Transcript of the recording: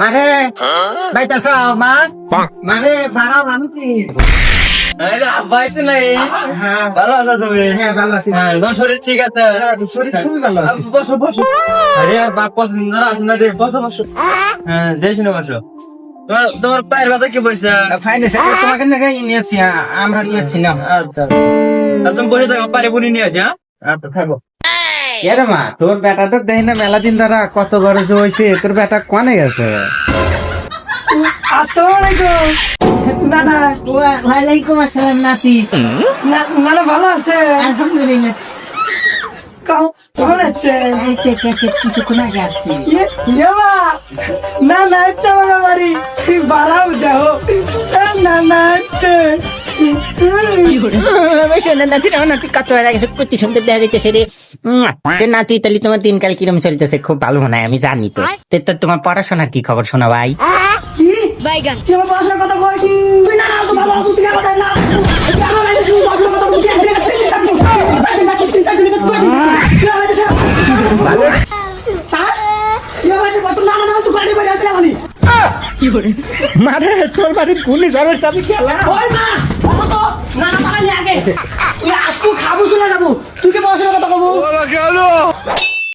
মারে বাইতাছ মা মারে বাড়া মানুষ আরে আব্বাই তো নাই। হ্যাঁ ভালো আছো তুমি? হ্যাঁ ভালো আছি হ্যাঁ, তোমার শরীর ঠিক আছে? শরীর খুবই ভালো আছে বসো বসো। আরে বাপ পছন্দ না আপনাদের, বসো বসো। হ্যাঁ, যাই শুনে বসো। তোমার পায়ের ব্যথা কি বলছে? ফাইনাস তোমাকে নাকি নিয়েছি আমরা নিয়েছি না আচ্ছা, তুমি বসে থাকো, পারে বুনি নিয়ে আসি। হ্যাঁ, আচ্ছা থাকো। এরে মা তোর বেটাটা দেখি না মেলা দিন ধরা কত বড় যে হয়েছে তোর বেটা কনে গেছে আসসালামাইকুম নানা। ওয়ালাইকুম আসসালাম নাতি নানা ভালো আছে? আলহামদুলিল্লাহ কেমন আছে? কিছুক্ষণ আগে আসছি না না হচ্ছে আমার বাড়ি বাড়াও দেহ না না হচ্ছে নাতি কত বেড়া গেছে কত সুন্দর দেখা যাইতেছে রে নাতি তাহলে তোমার দিনকাল কিরম চলতেছে? খুব ভালো মনে হয়, আমি জানি তো। তো তোমার পড়াশোনার কি খবর শোনা ভাই? কি তুই আমার পড়াশোনার কথা কইস? তুই না না আছো ভালো আছো তুই আমার না তুই আমার লাগে তুই পড়াশোনার কথা বলছিস মারে তোর বাড়ির গুলি যাবে আমি খেলা তুই আসবো খাবো চলে যাবো তুই কি পড়াশোনার কথা কবো